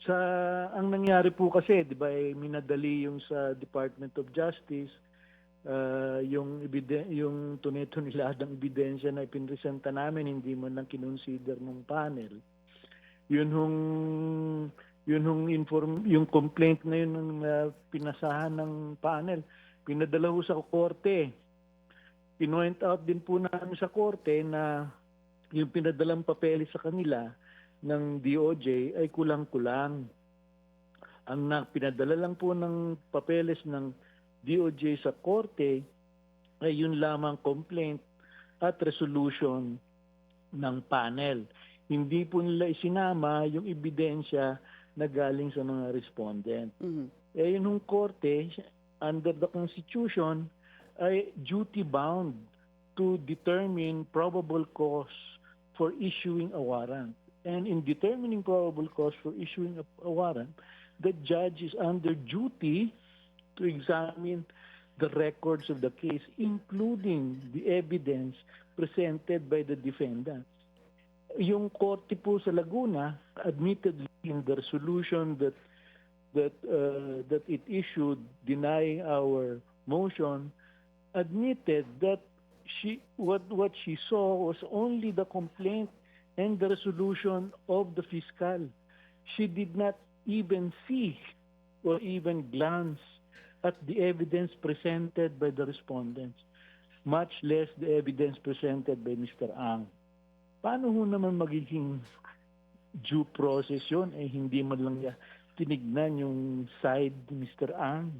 Sa ang nangyari po kasi 'di ba, minadali yung sa Department of Justice, yung tuni-tuniladang ebidensya na ipinresenta namin hindi man lang kinonsider nung panel. Yun hong yung complaint na yun ng pinasahan ng panel, pinadala ho sa korte. Pinoint out din po namin sa korte na yung pinadalang papeles sa kanila ng DOJ ay kulang-kulang. Ang pinadala lang po ng papeles ng DOJ sa korte ay yun lamang complaint at resolution ng panel. Hindi po nila isinama yung ebidensya na galing sa mga respondent. Yun yung korte, under the Constitution, ay duty-bound to determine probable cause for issuing a warrant. And in determining probable cause for issuing a warrant, the judge is under duty to examine the records of the case, including the evidence presented by the defendants. Yung korte po sa Laguna, admittedly in the resolution that it issued denying our motion, admitted that what she saw was only the complaint and the resolution of the fiscal. She did not even see or even glance at the evidence presented by the respondents, much less the evidence presented by Mr. Ang. Paano ho naman magiging due process yun? Hindi man lang niya tinignan yung side ni Mr. Ang.